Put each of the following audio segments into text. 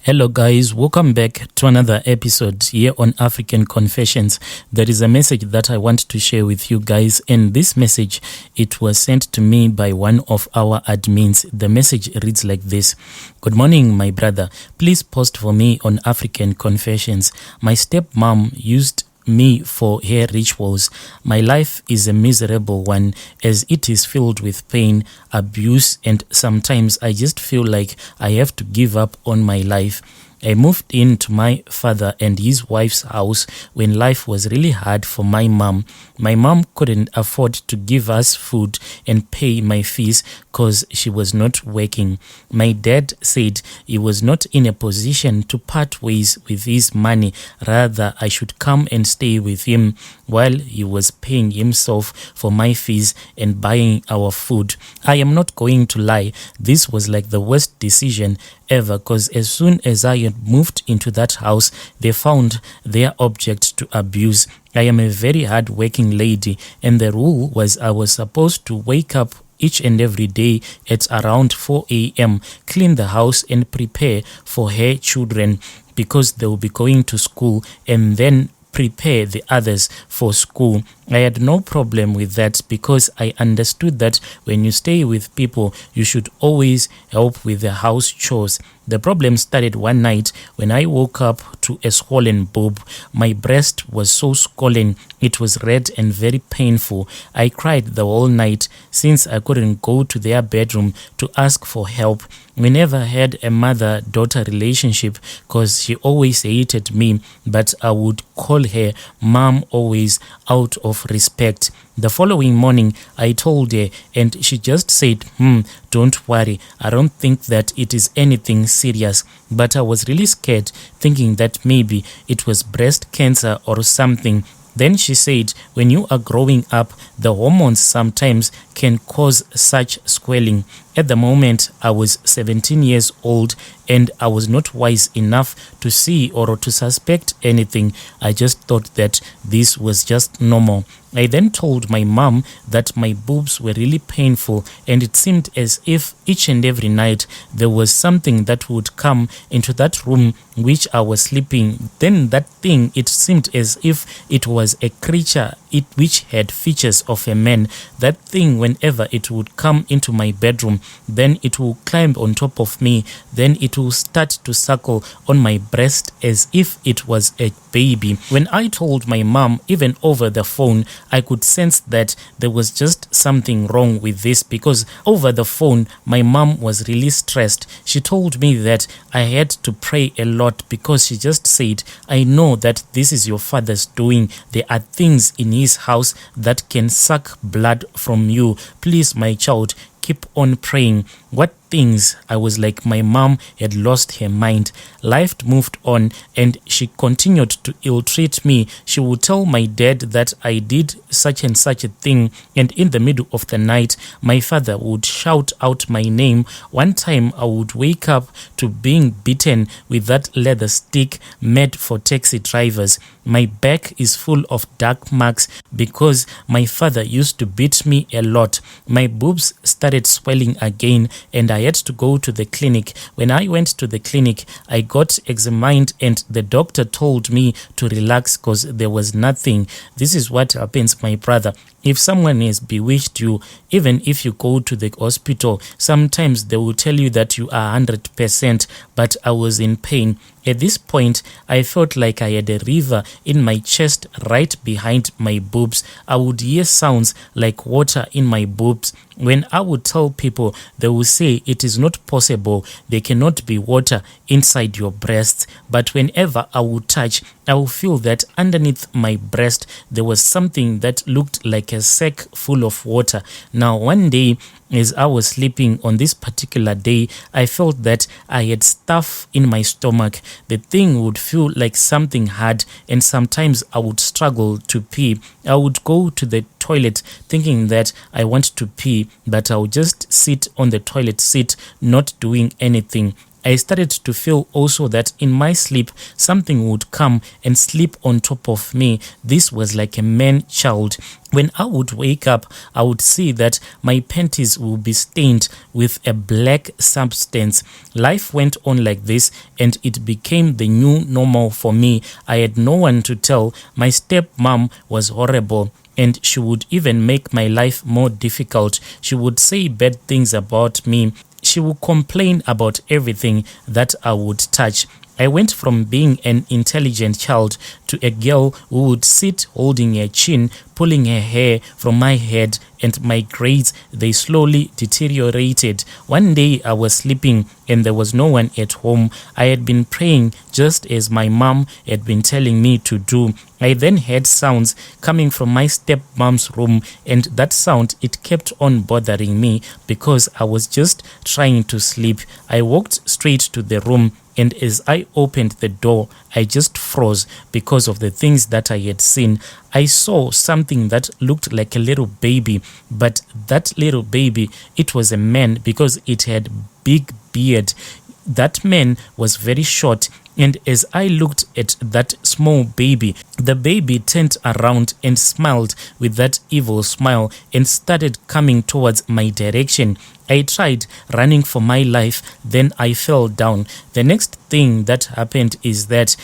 Hello guys, welcome back to another episode here on African Confessions. There is a message that I want to share with you guys, and this message, it was sent to me by one of our admins. The message reads like this. Good morning, my brother. Please post for me on African Confessions. My stepmom used me for her rituals. My life is a miserable one, as it is filled with pain, abuse, and sometimes I just feel like I have to give up on my life. I moved into my father and his wife's house when life was really hard for my mom. My mom couldn't afford to give us food and pay my fees because she was not working. My dad said he was not in a position to part ways with his money. Rather, I should come and stay with him while he was paying himself for my fees and buying our food. I am not going to lie. This was like the worst decision ever, because as soon as I had moved into that house, they found their object to abuse. I am a very hard-working lady, and the rule was I was supposed to wake up each and every day at around 4 a.m., clean the house and prepare for her children because they will be going to school, and then prepare the others for school. I had no problem with that because I understood that when you stay with people, you should always help with the house chores. The problem started one night when I woke up to a swollen boob. My breast was so swollen, it was red and very painful. I cried the whole night since I couldn't go to their bedroom to ask for help. We never had a mother-daughter relationship because she always hated me, but I would call her mom always out of respect. The following morning, I told her and she just said, don't worry, I don't think that it is anything serious. But I was really scared, thinking that maybe it was breast cancer or something. Then she said, when you are growing up, the hormones sometimes can cause such swelling. At the moment, I was 17 years old and I was not wise enough to see or to suspect anything. I just thought that this was just normal. I then told my mom that my boobs were really painful, and it seemed as if each and every night there was something that would come into that room which I was sleeping. Then that thing, it seemed as if it was a creature which had features of a man. That thing, whenever it would come into my bedroom, then it will climb on top of me, then it will start to suckle on my breast as if it was a baby. When I told my mom, even over the phone, I could sense that there was just something wrong with this, because over the phone, my mom was really stressed. She told me that I had to pray a lot because she just said, I know that this is your father's doing. There are things in his house that can suck blood from you. Please, my child, keep on praying. What things? I was like, my mom had lost her mind. Life moved on and she continued to ill-treat me. She would tell my dad that I did such and such a thing, and in the middle of the night, my father would shout out my name. One time I would wake up to being beaten with that leather stick made for taxi drivers. My back is full of dark marks because my father used to beat me a lot. My boobs started swelling again and I had to go to the clinic. When I went to the clinic, I got examined and the doctor told me to relax because there was nothing. This is what happens, my brother. If someone has bewitched you, even if you go to the hospital, sometimes they will tell you that you are 100%, but I was in pain. At this point, I felt like I had a river in my chest right behind my boobs. I would hear sounds like water in my boobs. When I would tell people, they will say it is not possible. There cannot be water inside your breasts. But whenever I would touch, I would feel that underneath my breast, there was something that looked like a sack full of water. Now, one day, as I was sleeping on this particular day, I felt that I had stuff in my stomach. The thing would feel like something hard, and sometimes I would struggle to pee. I would go to the toilet thinking that I want to pee, but I would just sit on the toilet seat, not doing anything. I started to feel also that in my sleep, something would come and sleep on top of me. This was like a man-child. When I would wake up, I would see that my panties will be stained with a black substance. Life went on like this, and it became the new normal for me. I had no one to tell. My stepmom was horrible, and she would even make my life more difficult. She would say bad things about me. She would complain about everything that I would touch. I went from being an intelligent child to a girl who would sit holding her chin, pulling her hair from my head, and my grades, they slowly deteriorated. One day I was sleeping and there was no one at home. I had been praying just as my mom had been telling me to do. I then heard sounds coming from my stepmom's room, and that sound, it kept on bothering me because I was just trying to sleep. I walked straight to the room, and as I opened the door, I just froze because of the things that I had seen. I saw something that looked like a little baby, but that little baby, it was a man because it had big beard. That man was very short, and as I looked at that small baby, the baby turned around and smiled with that evil smile and started coming towards my direction. I tried running for my life, then I fell down. The next thing that happened is that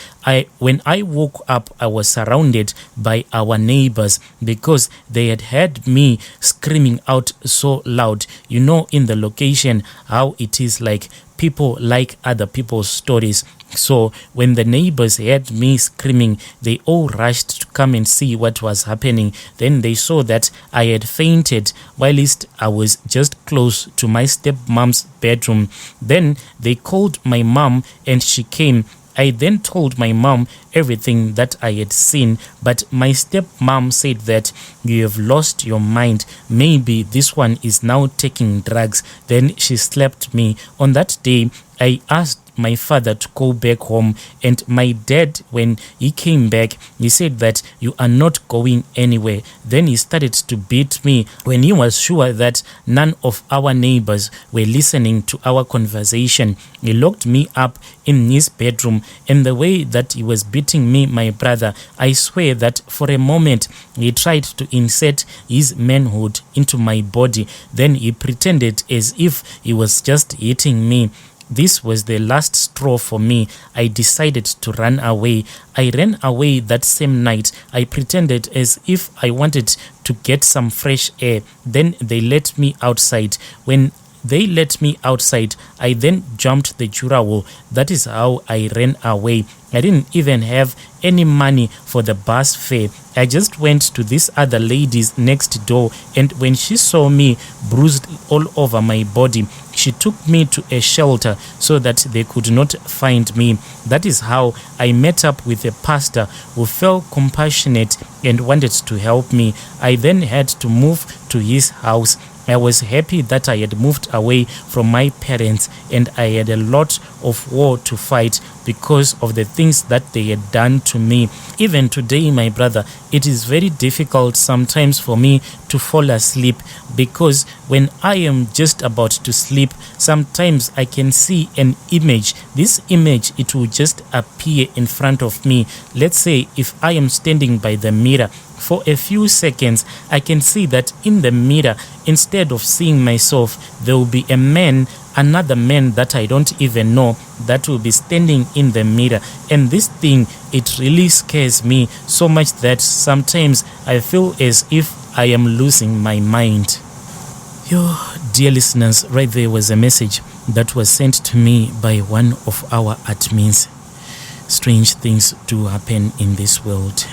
when I woke up, I was surrounded by our neighbors because they had heard me screaming out so loud. You know, in the location, how it is like people like other people's stories. So when the neighbors heard me screaming, they all rushed to come and see what was happening. Then they saw that I had fainted whilst I was just close to my stepmom's bedroom. Then they called my mom and she came. I then told my mom everything that I had seen, but my stepmom said that you have lost your mind. Maybe this one is now taking drugs. Then she slapped me. On that day, I asked my father to go back home, and my dad, when he came back, he said that you are not going anywhere. Then he started to beat me when he was sure that none of our neighbors were listening to our conversation. He locked me up in his bedroom, and the way that he was beating me, my brother, I swear that for a moment he tried to insert his manhood into my body. Then he pretended as if he was just hitting me. This was the last straw for me. I decided to run away. I ran away that same night. I pretended as if I wanted to get some fresh air. Then they let me outside. When they let me outside, I then jumped the Jura wall. That is how I ran away. I didn't even have any money for the bus fare. I just went to this other lady's next door, and when she saw me bruised all over my body, she took me to a shelter so that they could not find me. That is how I met up with a pastor who felt compassionate and wanted to help me. I then had to move to his house. I was happy that I had moved away from my parents, and I had a lot of war to fight because of the things that they had done to me. Even today, my brother, it is very difficult sometimes for me to fall asleep because when I am just about to sleep, sometimes I can see an image. This image, it will just appear in front of me. Let's say if I am standing by the mirror, for a few seconds, I can see that in the mirror, instead of seeing myself, there will be a man, another man that I don't even know, that will be standing in the mirror. And this thing, it really scares me so much that sometimes I feel as if I am losing my mind. Yo, dear listeners, right there was a message that was sent to me by one of our admins. Strange things do happen in this world.